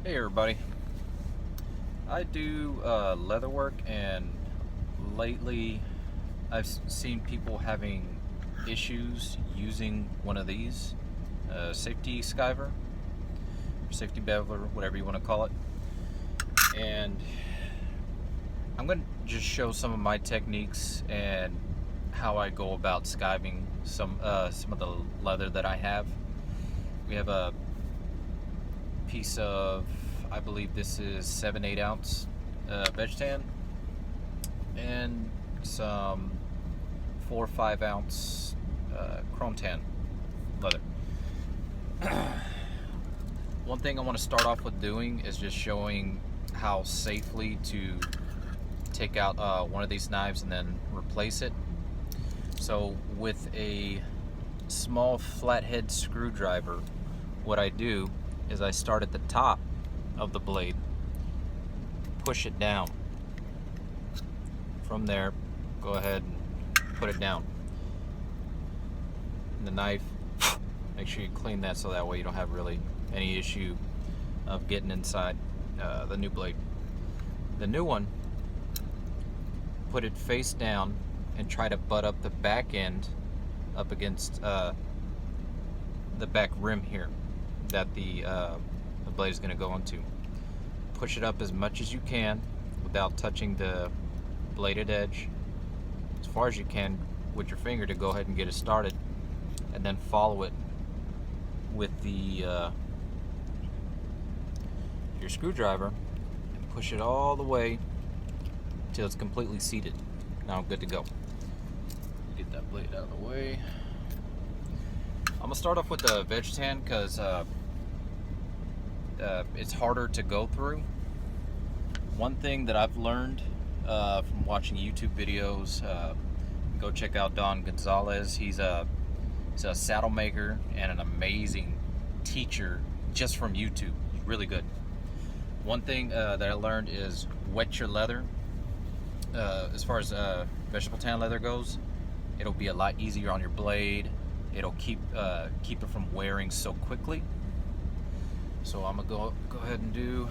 Hey everybody, I do leather work, and lately I've seen people having issues using one of these, safety skiver, or safety beveler, whatever you want to call it. And I'm going to just show some of my techniques and how I go about skiving some of the leather that I have. We have a piece of, I believe this is 7/8 ounce veg tan, and some 4 or 5 ounce chrome tan leather. One thing I want to start off with doing is just showing how safely to take out one of these knives and then replace it. So with a small flathead screwdriver, what I do is I start at the top of the blade, push it down. From there, go ahead and put it down. And the knife, make sure you clean that so that way you don't have really any issue of getting inside the new blade. The new one, put it face down and try to butt up the back end up against the back rim here that the blade is going to go into. Push it up as much as you can without touching the bladed edge, as far as you can with your finger to go ahead and get it started, and then follow it with the your screwdriver and push it all the way till it's completely seated. Now I'm good to go. Get that blade out of the way. I'm gonna start off with the veg tan because it's harder to go through. One thing that I've learned from watching YouTube videos, go check out Don Gonzalez. He's a saddle maker and an amazing teacher just from YouTube. He's really good. One thing that I learned is wet your leather. As far as vegetable tan leather goes, it'll be a lot easier on your blade. It'll keep it from wearing so quickly. So I'm gonna go ahead and do.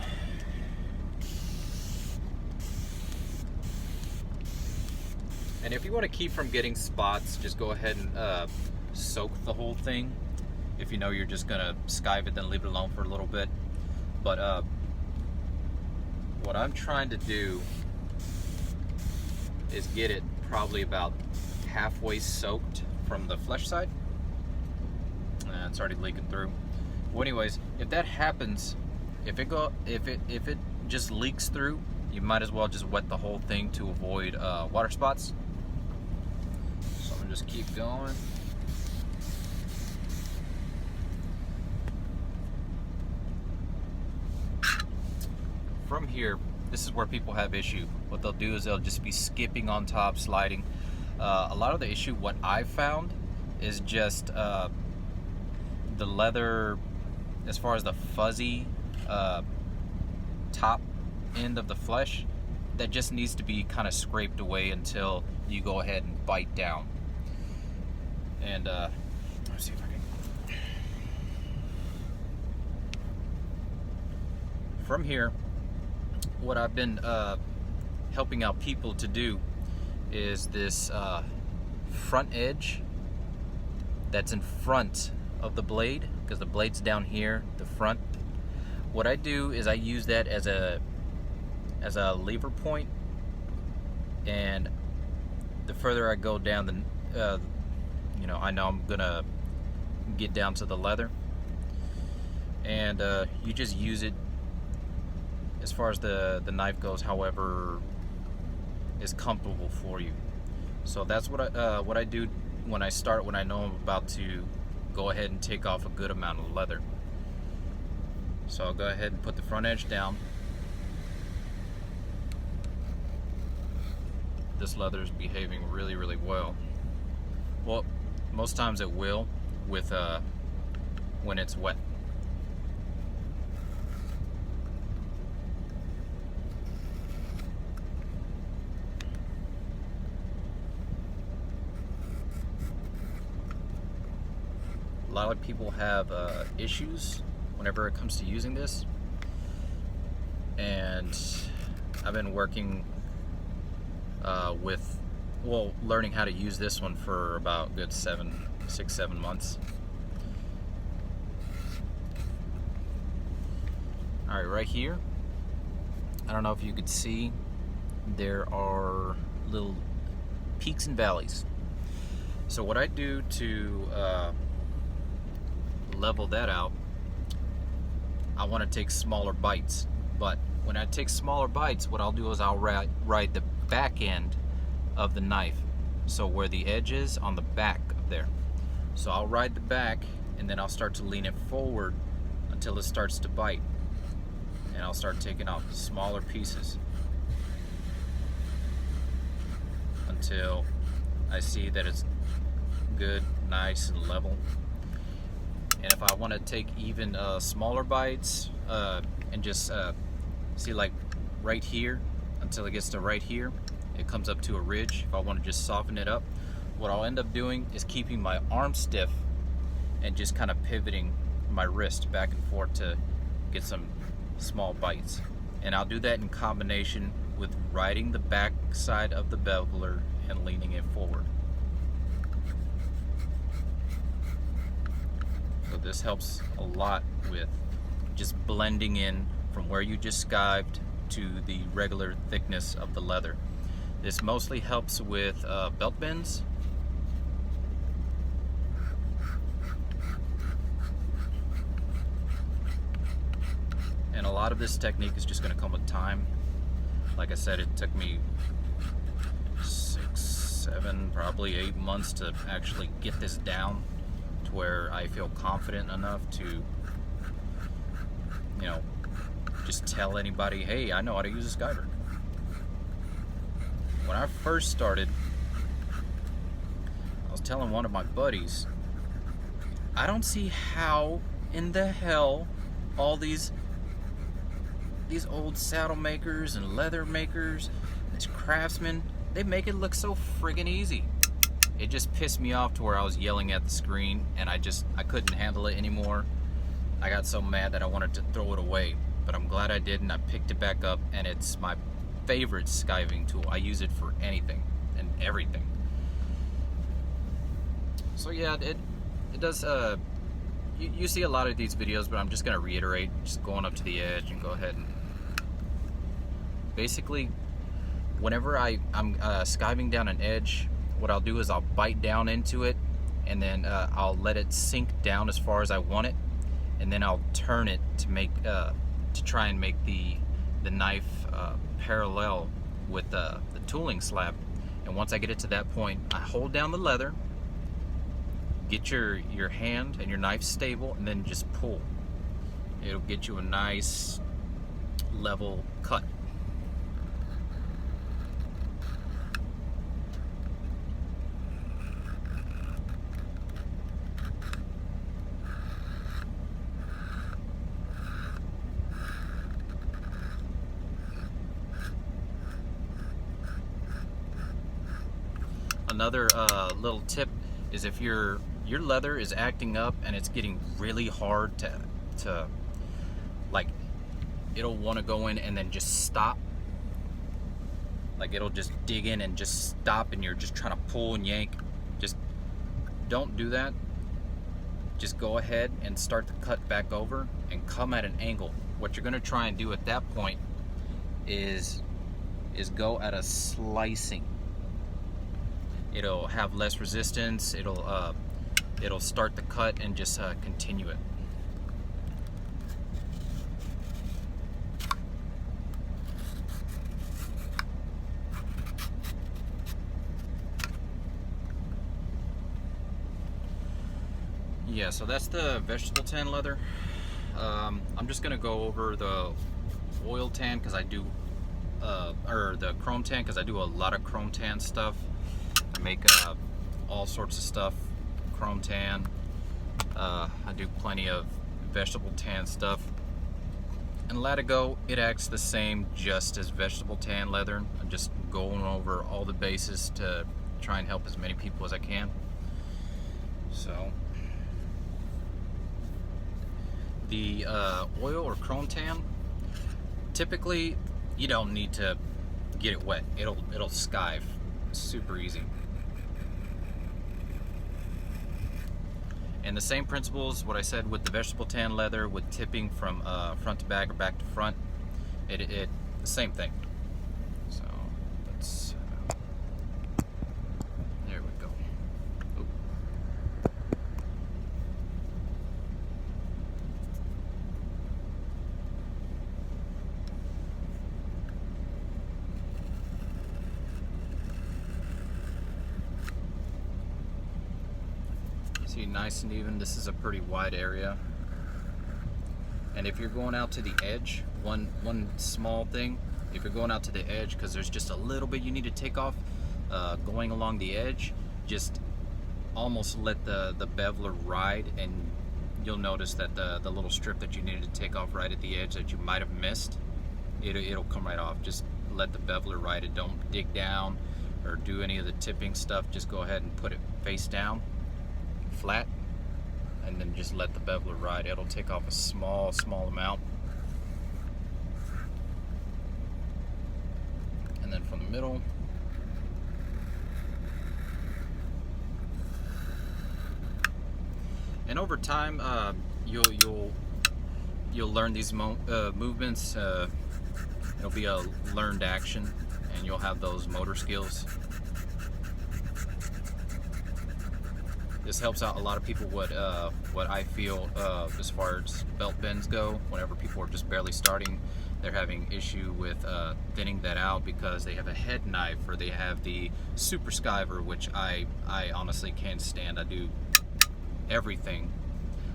And if you want to keep from getting spots, just go ahead and soak the whole thing. If you know you're just gonna skive it, then leave it alone for a little bit. But what I'm trying to do is get it probably about halfway soaked from the flesh side. It's already leaking through. Well, anyways, if that happens, if it just leaks through, you might as well just wet the whole thing to avoid water spots. So I'm gonna just keep going. From here, this is where people have issue. What they'll do is they'll just be skipping on top, sliding. A lot of the issue, what I've found, is just the leather, as far as the fuzzy top end of the flesh, that just needs to be kind of scraped away until you go ahead and bite down. And let's see if I can. From here, what I've been helping out people to do is this front edge that's in front of the blade, because the blade's down here, the front. What I do is I use that as a lever point, and the further I go down, the I know I'm gonna get down to the leather, and you just use it as far as the knife goes, however is comfortable for you. So that's what I do when I start, when I know I'm about to go ahead and take off a good amount of leather. So I'll go ahead and put the front edge down. This leather is behaving really, really well. Well, most times it will with when it's wet. A lot of people have issues whenever it comes to using this. and I've been working learning how to use this one for about a good 6-7 months. Alright, right here, I don't know if you could see, there are little peaks and valleys. So what I do to level that out, I want to take smaller bites. But when I take smaller bites, what I'll do is I'll ride the back end of the knife. So where the edge is, on the back of there. So I'll ride the back, and then I'll start to lean it forward until it starts to bite. And I'll start taking off smaller pieces until I see that it's good, nice, and level. And if I want to take even smaller bites and just see, like right here, until it gets to right here, it comes up to a ridge. If I want to just soften it up, what I'll end up doing is keeping my arm stiff and just kind of pivoting my wrist back and forth to get some small bites. And I'll do that in combination with riding the back side of the beveler and leaning it forward. So this helps a lot with just blending in from where you just skived to the regular thickness of the leather. This mostly helps with belt bends. And a lot of this technique is just going to come with time. Like I said, it took me 6, 7, probably 8 months to actually get this down to where I feel confident enough to, you know, just tell anybody, hey, I know how to use a skiver. When I first started, I was telling one of my buddies, I don't see how in the hell all these old saddle makers and leather makers, these craftsmen, they make it look so friggin' easy. It just pissed me off to where I was yelling at the screen, and I couldn't handle it anymore. I got so mad that I wanted to throw it away, but I'm glad I didn't. I picked it back up, and it's my favorite skiving tool. I use it for anything and everything. So yeah, it does. You see a lot of these videos, but I'm just gonna reiterate, just going up to the edge and go ahead and basically, whenever I'm skiving down an edge, what I'll do is I'll bite down into it, and then I'll let it sink down as far as I want it, and then I'll turn it to try and make the knife parallel with the tooling slab. And once I get it to that point, I hold down the leather, get your hand and your knife stable, and then just pull. It'll get you a nice level cut. Another little tip is if your leather is acting up and it's getting really hard to like, it'll want to go in and then just stop. Like, it'll just dig in and just stop, and you're just trying to pull and yank. Just don't do that. Just go ahead and start the cut back over and come at an angle. What you're going to try and do at that point is go at a slicing. It'll have less resistance. It'll start the cut and just continue it. Yeah, so that's the vegetable tan leather. I'm just gonna go over the oil tan because I do, or the chrome tan because I do a lot of chrome tan stuff. I make all sorts of stuff, chrome tan. I do plenty of vegetable tan stuff. And Latigo, it acts the same just as vegetable tan leather. I'm just going over all the bases to try and help as many people as I can. So the oil or chrome tan, Typically, you don't need to get it wet. It'll skive super easy. And the same principles, what I said with the vegetable tan leather, with tipping from front to back or back to front, the same thing. So let's, there we go. Oop. See, nice and even. This is a pretty wide area. And if you're going out to the edge, one small thing, if you're going out to the edge, because there's just a little bit you need to take off, going along the edge, just almost let the beveler ride, and you'll notice that the little strip that you needed to take off right at the edge that you might have missed, it'll come right off. Just let the beveler ride it. Don't dig down or do any of the tipping stuff. Just go ahead and put it face down, flat, and then just let the beveler ride. It'll take off a small amount. And then from the middle, and over time, you'll learn these movements. It'll be a learned action, and you'll have those motor skills. This helps out a lot of people. What I feel as far as belt bends go, whenever people are just barely starting, they're having issue with thinning that out because they have a head knife, or they have the super skiver, which I honestly can't stand. I do everything.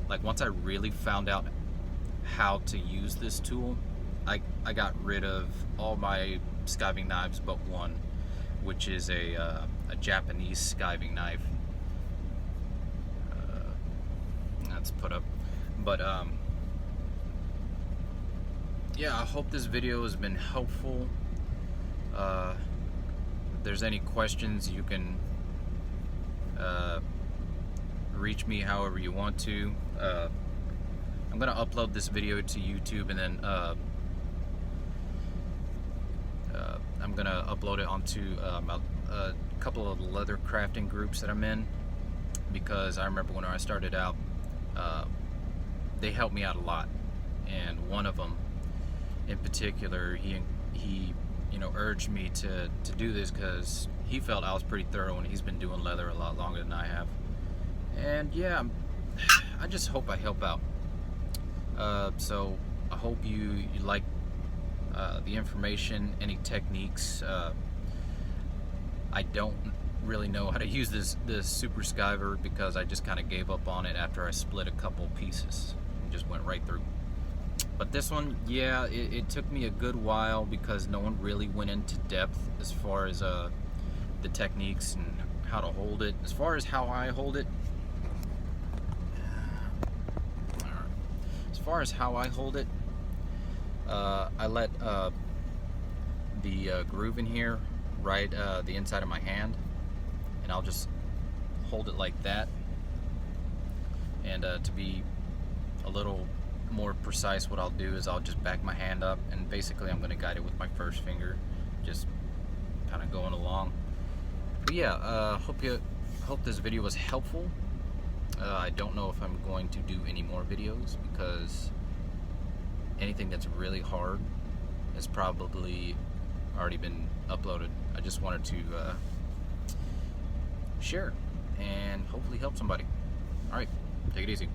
Like, once I really found out how to use this tool, I got rid of all my skiving knives but one, which is a Japanese skiving knife. That's put up. But yeah, I hope this video has been helpful. If there's any questions, you can reach me however you want to. I'm gonna upload this video to YouTube, and then I'm gonna upload it onto a couple of leather crafting groups that I'm in, because I remember when I started out, they helped me out a lot, and one of them in particular, he urged me to do this because he felt I was pretty thorough, and he's been doing leather a lot longer than I have. And yeah, I just hope I help out. So I hope you like the information, any techniques. I don't really know how to use this super skiver, because I just kind of gave up on it after I split a couple pieces and just went right through. But this one, yeah, it took me a good while, because no one really went into depth as far as the techniques and how to hold it. As far as how I hold it, I let the groove in here right the inside of my hand, and I'll just hold it like that. And to be a little more precise, what I'll do is I'll just back my hand up, and basically I'm going to guide it with my first finger, just kind of going along. But yeah, hope this video was helpful. I don't know if I'm going to do any more videos, because anything that's really hard has probably already been uploaded. I just wanted to share and hopefully help somebody. Alright, take it easy.